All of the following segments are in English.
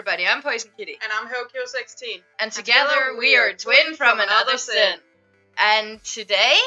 everybody, I'm PoisonKitty. And I'm Houkou16. And together we are twin from another sin. And today,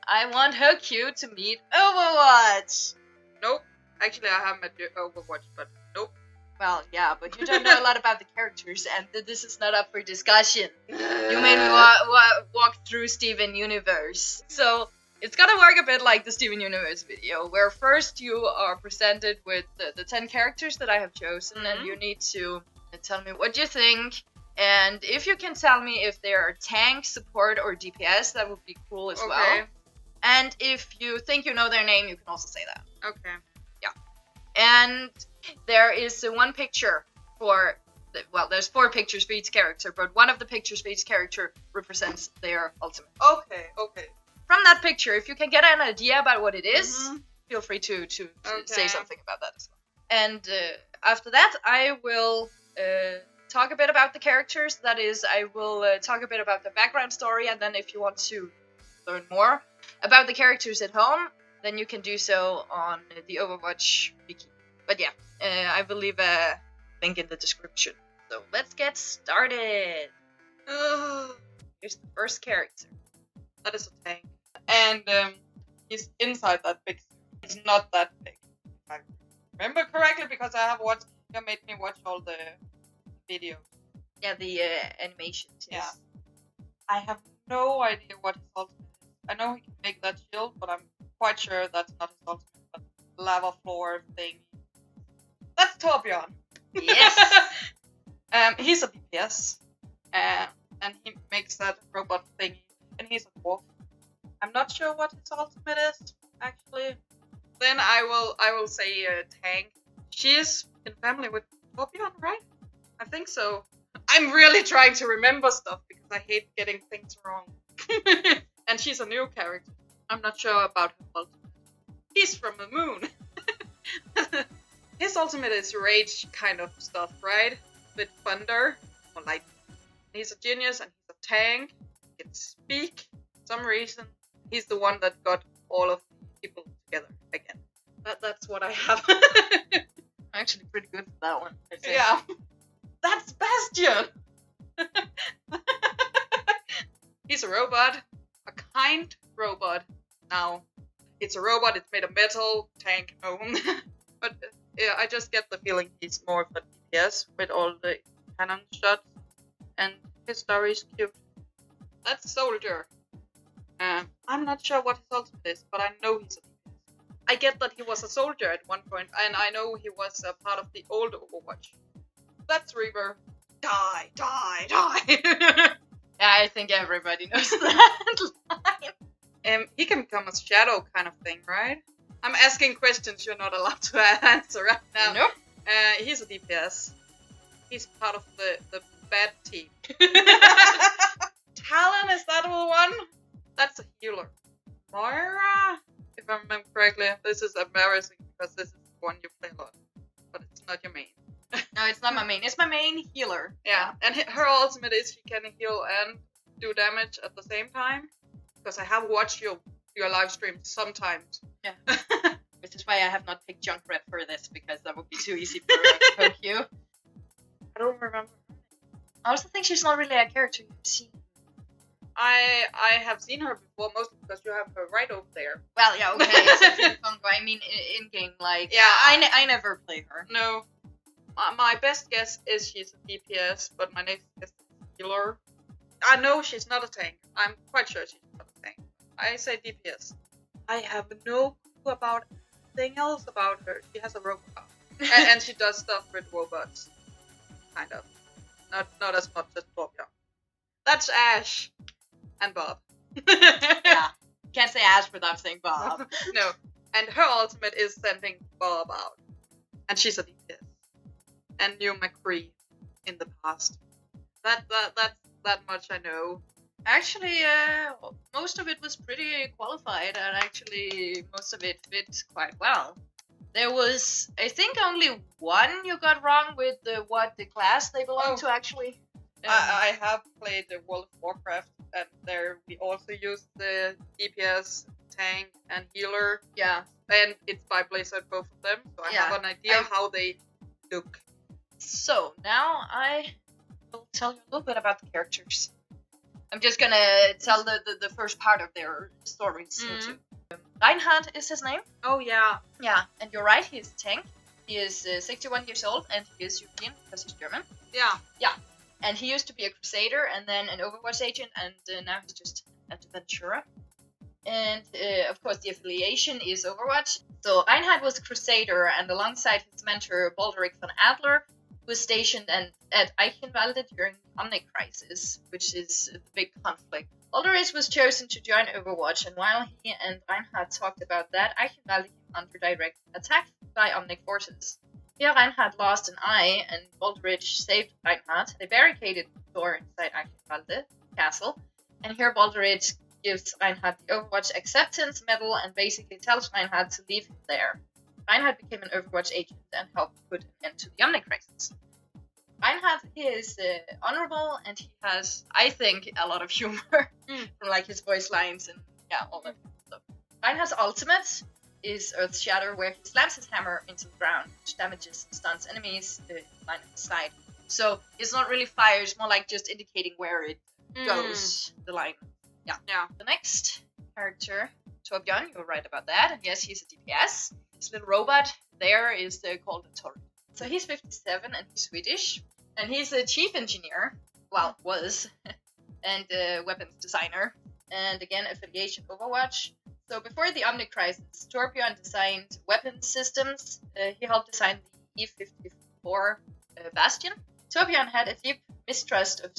I want Houkou to meet Overwatch. Nope. Actually, I have met Overwatch, but nope. Well, yeah, but you don't know a lot about the characters, and this is not up for discussion. You made me walk through Steven Universe. So, it's gonna work a bit like the Steven Universe video, where first you are presented with the 10 characters that I have chosen, and you need to tell me what you think. And if you can tell me if they are tank, support, or DPS, that would be cool as well. And if you think you know their name, you can also say that. Okay. Yeah. And there is one picture for, well, there's 4 pictures for each character, but one of the pictures for each character represents their ultimate. Okay. From that picture, if you can get an idea about what it is, feel free to say something about that as well. And after that, I will talk a bit about the characters. That is, I will talk a bit about the background story, and then if you want to learn more about the characters at home, then you can do so on the Overwatch wiki. But yeah, I will leave a link in the description. So let's get started. Here's the first character. That is a tank. And he's inside that big suit. It's not that big, if I remember correctly, because I have watched. You made me watch all the videos. Yeah, the animations. Yes. Yeah. I have no idea what his ultimate is. I know he can make that shield, but I'm quite sure that's not his ultimate. But lava floor thing. That's Torbjorn. Yes. He's a DPS, and he makes that robot thingy, and he's a dwarf. I'm not sure what his ultimate is, actually. Then I will say tank. She is in family with Torbjorn, right? I think so. I'm really trying to remember stuff because I hate getting things wrong. And she's a new character. I'm not sure about her ultimate. He's from the moon. His ultimate is rage kind of stuff, right? With thunder or lightning. He's a genius and he's a tank. He can speak for some reason. He's the one that got all of the people together again. That's what I have. I'm actually pretty good at that one. Yeah. That's Bastion! He's a robot. A kind robot. Now, it's a robot, it's made of metal, tank, no. But yeah, I just get the feeling he's more of a DPS with all the cannon shots. And his story is cute. That's Soldier. I'm not sure what his ultimate is, but I know he's a DPS. I get that he was a soldier at one point, and I know he was a part of the old Overwatch. That's Reaver. Die. Yeah, I think everybody knows that line. He can become a shadow kind of thing, right? I'm asking questions you're not allowed to answer right now. Nope. He's a DPS. He's part of the bad team. Talon, is that the one? That's a healer. Moira? If I remember correctly, this is embarrassing because this is the one you play a lot. But it's not your main. No, it's not my main. It's my main healer. Yeah, and her ultimate is she can heal and do damage at the same time. Because I have watched your live streams sometimes. Yeah. Which is why I have not picked Junkrat for this, because that would be too easy for Houkou. I don't remember. I also think she's not really a character you've seen. I have seen her before, mostly because you have her right over there. Well, yeah, okay, it's a pretty fun guy. I mean, in-game, like... Yeah. I never play her. No. My best guess is she's a DPS, but my next guess is a healer. I know she's not a tank. I'm quite sure she's not a tank. I say DPS. I have no clue about anything else about her. She has a robot. and she does stuff with robots. Kind of. Not as much as Bob, yeah. That's Ash. And Bob. Yeah. Can't say Ash without saying Bob. No. And her ultimate is sending Bob out. And she's a DPS. And knew McCree in the past. That's that much I know. Actually, most of it was pretty qualified, and actually most of it fits quite well. There was, I think, only one you got wrong with what the class they belong to, actually. I have played the World of Warcraft, and there we also used the DPS, tank, and healer. Yeah. And it's by Blizzard, both of them, so I have an idea how they look. So now I will tell you a little bit about the characters. I'm just gonna tell the first part of their stories. Too. Reinhard is his name. Oh yeah. Yeah, and you're right, he is a tank. He is 61 years old and he is European because he's German. Yeah. Yeah. And he used to be a crusader and then an Overwatch agent and now he's just an adventurer. And of course the affiliation is Overwatch. So Reinhard was a crusader and alongside his mentor Baldric von Adler was stationed at Eichenwalde during the Omnic Crisis, which is the big conflict. Baldric was chosen to join Overwatch, and while he and Reinhard talked about that, Eichenwalde came under direct attack by Omnic forces. Here Reinhard lost an eye, and Baldric saved Reinhard. They barricaded the door inside Eichenwalde castle, and here Baldric gives Reinhard the Overwatch acceptance medal and basically tells Reinhard to leave him there. Reinhard became an Overwatch agent and helped put an end to the Omnic Crisis. Reinhard is honorable and he has, I think, a lot of humor from like his voice lines and all that stuff. Reinhard's ultimate is Earth Shatter, where he slams his hammer into the ground, which damages and stuns enemies in line of sight. So it's not really fire; it's more like just indicating where it goes. The line. Yeah. The next character, Torbjorn, you were right about that. And yes, he's a DPS. His little robot there is called a Torre. So he's 57 and he's Swedish. And he's a chief engineer. Well, was. And a weapons designer. And again, affiliation Overwatch. So before the Omnic Crisis, Torbjorn designed weapon systems. He helped design the E-54 Bastion. Torbjorn had a deep mistrust of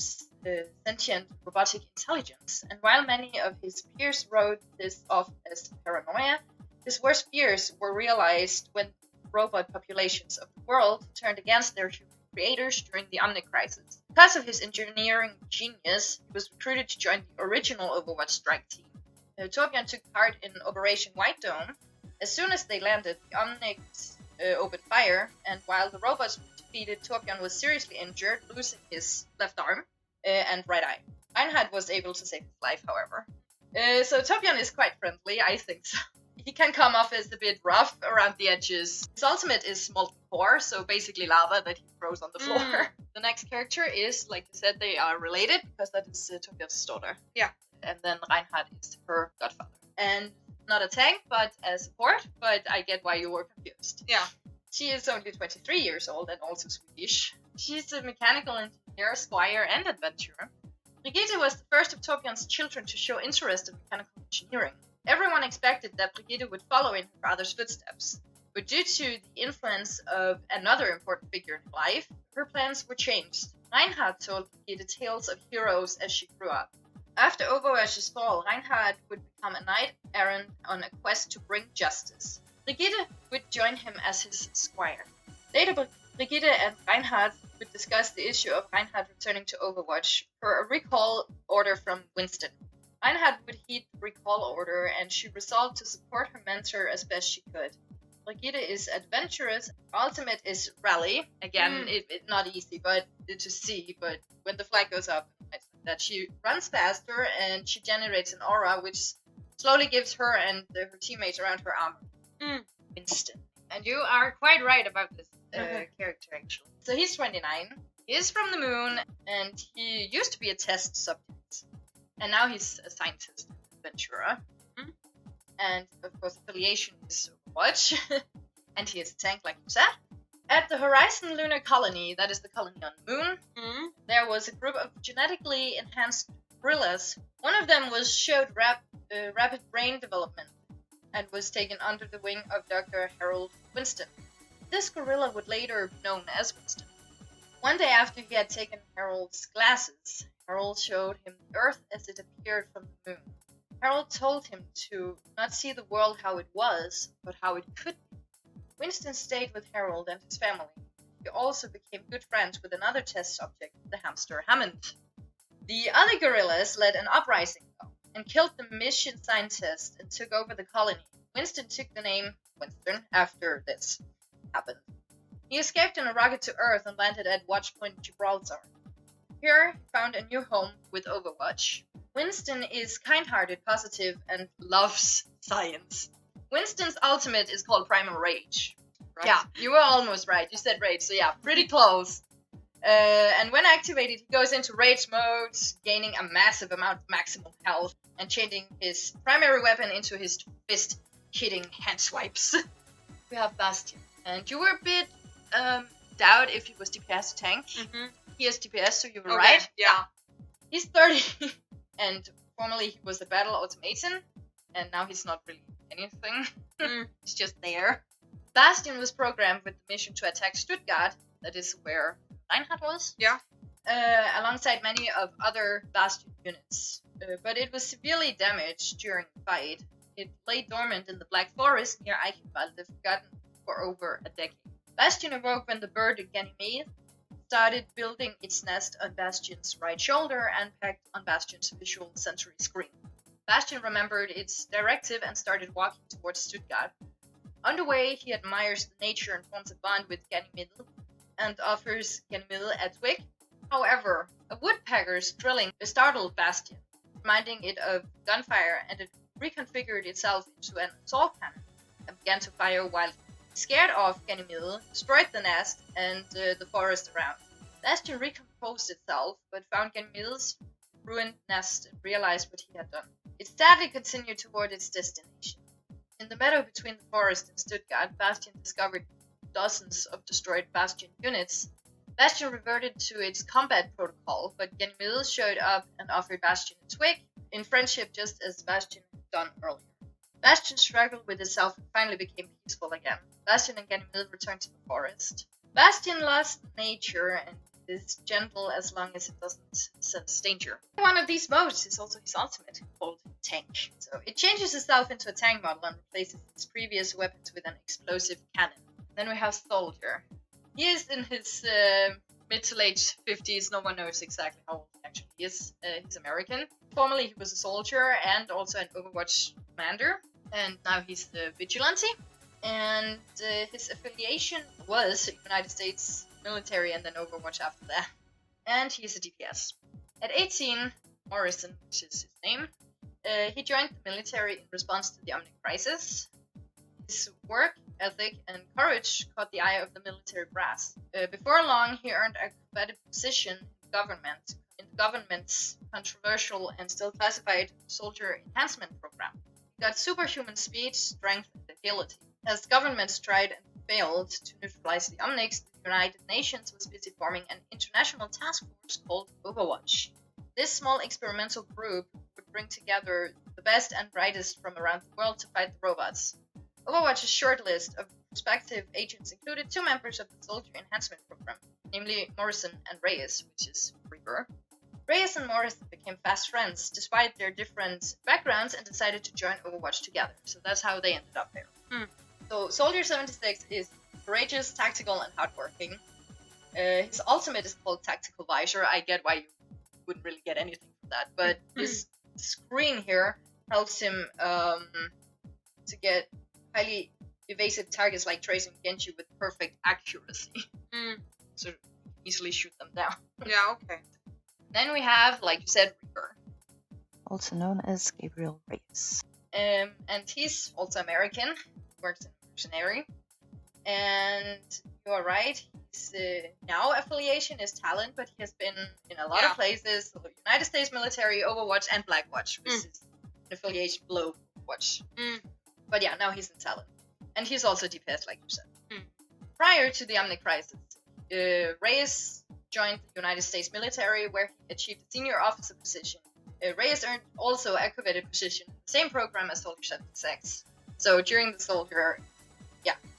sentient robotic intelligence, and while many of his peers wrote this off as paranoia, his worst fears were realized when robot populations of the world turned against their human creators during the Omnic Crisis. Because of his engineering genius, he was recruited to join the original Overwatch strike team. Torbjorn took part in Operation White Dome. As soon as they landed, the Omnics opened fire, and while the robots were defeated, Torbjorn was seriously injured, losing his left arm and right eye. Reinhard was able to save his life, however. So Torbjorn is quite friendly, I think so. He can come off as a bit rough around the edges. His ultimate is molten core, so basically lava that he throws on the floor. The next character is, like I said, they are related because that is Torbjorn's daughter. Yeah. And then Reinhard is her godfather. And not a tank, but a support, but I get why you were confused. Yeah. She is only 23 years old and also Swedish. She's a mechanical engineer, squire, and adventurer. Brigitte was the first of Torbjorn's children to show interest in mechanical engineering. Everyone expected that Brigitte would follow in her father's footsteps, but due to the influence of another important figure in life, her plans were changed. Reinhard told Brigitte tales of heroes as she grew up. After Overwatch's fall, Reinhard would become a knight-errant on a quest to bring justice. Brigitte would join him as his squire. Later, Brigitte and Reinhard would discuss the issue of Reinhard returning to Overwatch for a recall order from Winston. Reinhard would heed the recall order, and she resolved to support her mentor as best she could. Brigitte is adventurous. Ultimate is rally. Again, it's not easy but to see, but when the flag goes up, that she runs faster and she generates an aura which slowly gives her and her teammates around her armor. Instant. And you are quite right about this character, actually. So he's 29. He is from the moon, and he used to be a test subject. And now he's a scientist adventurer. And, of course, affiliation is Overwatch. And he is a tank, like you said. At the Horizon Lunar Colony, that is the colony on the moon, there was a group of genetically enhanced gorillas. One of them showed rapid brain development and was taken under the wing of Dr. Harold Winston. This gorilla would later be known as Winston. One day after he had taken Harold's glasses, Harold showed him the Earth as it appeared from the moon. Harold told him to not see the world how it was, but how it could be. Winston stayed with Harold and his family. He also became good friends with another test subject, the hamster Hammond. The other gorillas led an uprising, though, and killed the mission scientist and took over the colony. Winston took the name Winston after this happened. He escaped in a rocket to Earth and landed at Watchpoint Gibraltar. Here, he found a new home with Overwatch. Winston is kind-hearted, positive, and loves science. Winston's ultimate is called Primal Rage. right? Yeah, you were almost right. You said rage, so yeah, pretty close. And when activated, he goes into rage mode, gaining a massive amount of maximum health and changing his primary weapon into his fist-hitting hand swipes. We have Bastion. And you were a bit doubt if he was DPS or tank. Mm-hmm. He is DPS, so you were Okay, right. yeah. He's 30, and formerly he was a battle automaton, and now he's not really anything. He's just there. Bastion was programmed with the mission to attack Stuttgart, that is where Reinhardt was. Yeah. Alongside many of other Bastion units. But it was severely damaged during the fight. It lay dormant in the Black Forest near Eichenwalde, forgotten for over a decade. Bastion awoke when the bird Ganymede started building its nest on Bastion's right shoulder and pecked on Bastion's visual sensory screen. Bastion remembered its directive and started walking towards Stuttgart. On the way, he admires the nature and forms a bond with Ganymede and offers Ganymede a twig. However, a woodpecker's drilling startled Bastion, reminding it of gunfire, and it reconfigured itself into an assault cannon and began to fire wildly. Scared off Ganymede, destroyed the nest and the forest around. Bastion recomposed itself, but found Ganymede's ruined nest and realized what he had done. It sadly continued toward its destination. In the meadow between the forest and Stuttgart, Bastion discovered dozens of destroyed Bastion units. Bastion reverted to its combat protocol, but Ganymede showed up and offered Bastion a twig, in friendship just as Bastion had done earlier. Bastion struggled with itself and finally became peaceful again. Bastion and Ganymede returned to the forest. Bastion lost nature and is gentle as long as it doesn't sense danger. One of these modes is also his ultimate, called Tank. So it changes itself into a tank model and replaces its previous weapons with an explosive cannon. Then we have Soldier. He is in his mid to late 50s. No one knows exactly how old he actually is. He's American. Formerly he was a soldier and also an Overwatch commander. And now he's the vigilante. And his affiliation was United States military and then Overwatch after that. And he's a DPS. At 18, Morrison, which is his name, he joined the military in response to the Omnic crisis. His work ethic and courage caught the eye of the military brass. Before long, he earned a coveted position in the government's controversial and still classified soldier enhancement program. He got superhuman speed, strength, and agility. As governments tried and failed to neutralize the Omnics, the United Nations was busy forming an international task force called Overwatch. This small experimental group would bring together the best and brightest from around the world to fight the robots. Overwatch's short list of prospective agents included 2 members of the Soldier Enhancement Program, namely Morrison and Reyes, which is Reaper. Reyes and Morrison became fast friends despite their different backgrounds and decided to join Overwatch together. So that's how they ended up there. So Soldier 76 is courageous, tactical, and hardworking. His ultimate is called Tactical Visor. I get why you wouldn't really get anything from that, but his screen here helps him to get highly evasive targets like tracing against you with perfect accuracy. So easily shoot them down. Yeah, okay. Then we have, like you said, Reaper. Also known as Gabriel Reyes. And he's also American, works in mercenary. And you're right, his now affiliation is Talent, but he has been in a lot of places, so United States military, Overwatch, and Blackwatch, which is an affiliation below Overwatch. But yeah, now he's in Talent. And he's also DPS, like you said. Prior to the Omnic crisis, Reyes joined the United States military, where he achieved a senior officer position. Reyes earned also a coveted position in the same program as Soldier 76. So during the Soldier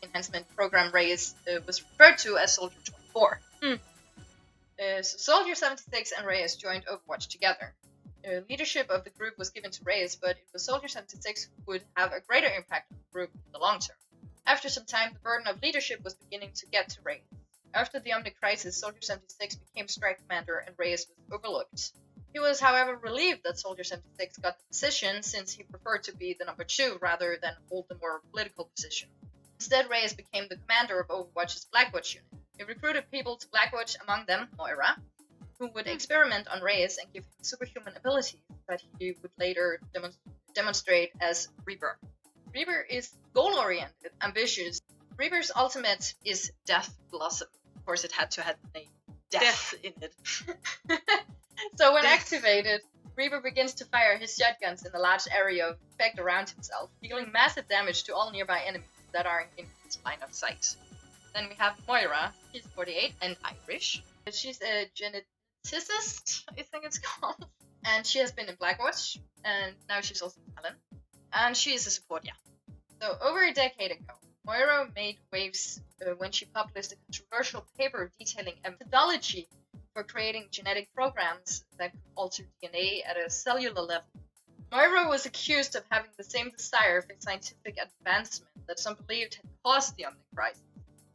enhancement program, Reyes was referred to as Soldier 24. So Soldier 76 and Reyes joined Overwatch together. Leadership of the group was given to Reyes, but it was Soldier 76 who would have a greater impact on the group in the long term. After some time, the burden of leadership was beginning to get to Reyes. After the Omnic crisis, Soldier 76 became strike commander and Reyes was overlooked. He was, however, relieved that Soldier 76 got the position, since he preferred to be the number 2 rather than hold the more political position. Instead, Reyes became the commander of Overwatch's Blackwatch unit. He recruited people to Blackwatch, among them Moira, who would experiment on Reyes and give him superhuman abilities that he would later demonstrate as Reaper. Reaper is goal-oriented, ambitious, Reaper's ultimate is Death Blossom. Of course, it had to have the name Death in it. So when activated, Reaper begins to fire his shotguns in a large area of effect around himself, dealing massive damage to all nearby enemies that are in his line of sight. Then we have Moira. She's 48 and Irish. She's a geneticist, I think it's called. And she has been in Blackwatch, and now she's also in Talon. And she is a support, yeah. So over a decade ago, Moira made waves when she published a controversial paper detailing a methodology for creating genetic programs that could alter DNA at a cellular level. Moira was accused of having the same desire for scientific advancement that some believed had caused the Omnicrisis.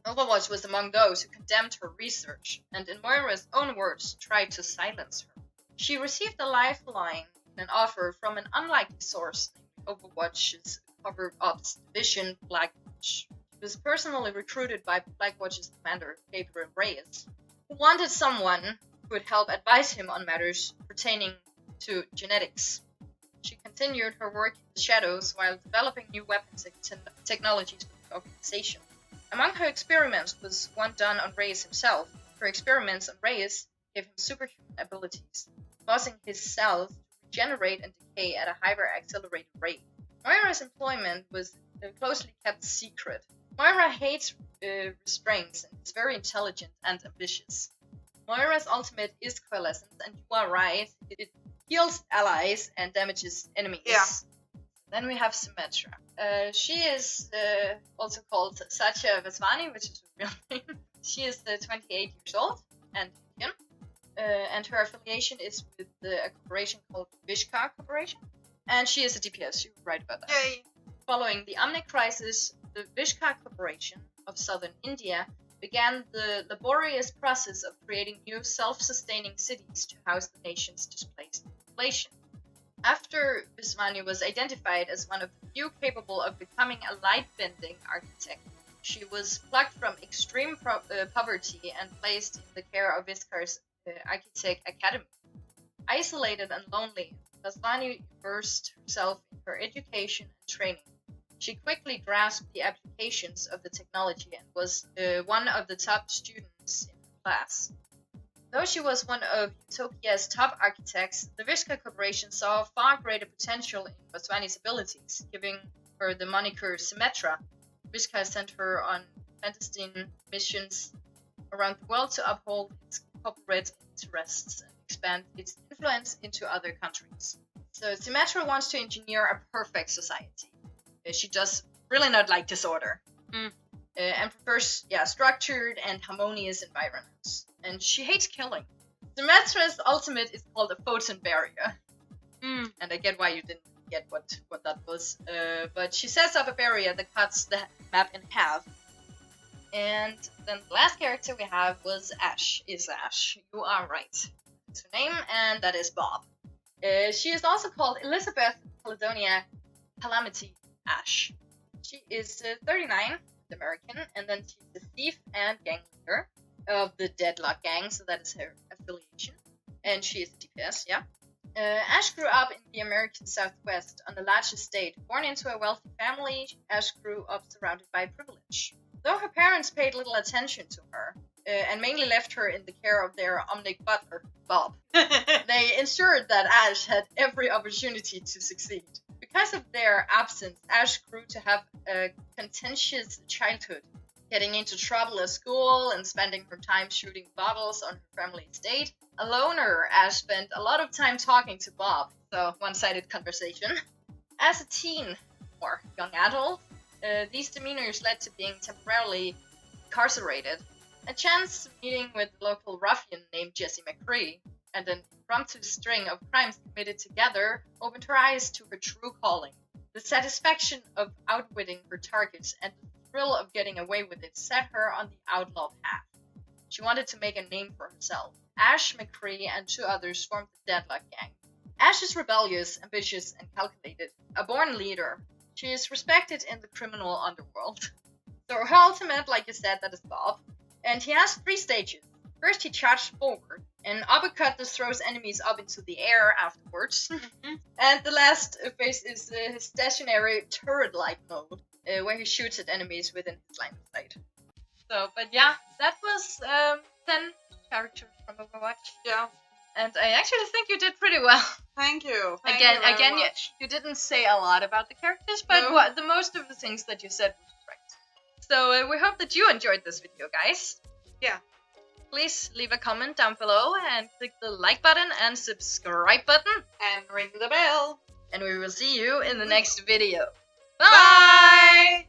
Overwatch was among those who condemned her research, and in Moira's own words, tried to silence her. She received a lifeline and an offer from an unlikely source named Overwatch's cover ops division, Blackwatch. She was personally recruited by Blackwatch's commander, Gabriel Reyes, who wanted someone who would help advise him on matters pertaining to genetics. She continued her work in the shadows while developing new weapons and technologies for the organization. Among her experiments was one done on Reyes himself. Her experiments on Reyes gave him superhuman abilities, causing his cells to regenerate and decay at a hyper-accelerated rate. Moira's employment was closely kept secret. Moira hates restraints and is very intelligent and ambitious. Moira's ultimate is Coalescence, and you are right, it heals allies and damages enemies. Yeah. Then we have Symmetra. She is also called Satya Vaswani, which is her real name. She is 28 years old and Indian, and her affiliation is with a corporation called Vishka Corporation. And she is a DPS, you're right about that. Yay! Following the Omnicrisis, the Vishka Corporation of southern India began the laborious process of creating new self-sustaining cities to house the nation's displaced population. After Vaswani was identified as one of the few capable of becoming a light-bending architect, she was plucked from extreme poverty and placed in the care of Vishka's Architect Academy. Isolated and lonely, Vaswani immersed herself in her education and training. She quickly grasped the applications of the technology and was one of the top students in her class. Though she was one of Utopia's top architects, the Vishka Corporation saw far greater potential in Vaswani's abilities, giving her the moniker Symmetra. Vishka sent her on clandestine missions around the world to uphold its corporate interests and expand its influence into other countries. So Symmetra wants to engineer a perfect society. She does really not like disorder. And prefers structured and harmonious environments. And she hates killing. Symmetra's ultimate is called a photon barrier. And I get why you didn't get what that was. But she sets up a barrier that cuts the map in half. And then the last character we have was Ash. Is Ash. You are right. That's her name, and that is Bob. She is also called Elizabeth Caledonia Calamity Ash. She is 39, American, and then she's a thief and gang leader of the Deadlock Gang, so that is her affiliation. And she is a DPS, yeah. Ash grew up in the American Southwest on a large estate. Born into a wealthy family, Ash grew up surrounded by privilege. Though her parents paid little attention to her, and mainly left her in the care of their omnic butler, Bob, they ensured that Ash had every opportunity to succeed. Because of their absence, Ash grew to have a contentious childhood, getting into trouble at school and spending her time shooting bottles on her family estate. A loner, Ash spent a lot of time talking to Bob, so one-sided conversation. As a teen, or young adult, these demeanors led to being temporarily incarcerated. A chance meeting with a local ruffian named Jesse McCree and an impromptu string of crimes committed together opened her eyes to her true calling. The satisfaction of outwitting her targets and the thrill of getting away with it set her on the outlaw path. She wanted to make a name for herself. Ash, McCree, and two others formed the Deadlock Gang. Ash is rebellious, ambitious, and calculated. A born leader, she is respected in the criminal underworld. So her ultimate, like you said, that is Bob. And he has 3 stages. First, he charged forward, An uppercut that throws enemies up into the air afterwards. Mhm. And the last phase is his stationary turret-like mode, where he shoots at enemies within his line of sight. So, but yeah, that was 10 characters from Overwatch. Yeah. And I actually think you did pretty well. Thank you. Thank Again, you very much. you didn't say a lot about the characters, but No. the most of the things that you said was correct. So we hope that you enjoyed this video, guys. Yeah. Please leave a comment down below and click the like button and subscribe button. And ring the bell. And we will see you in the next video. Bye.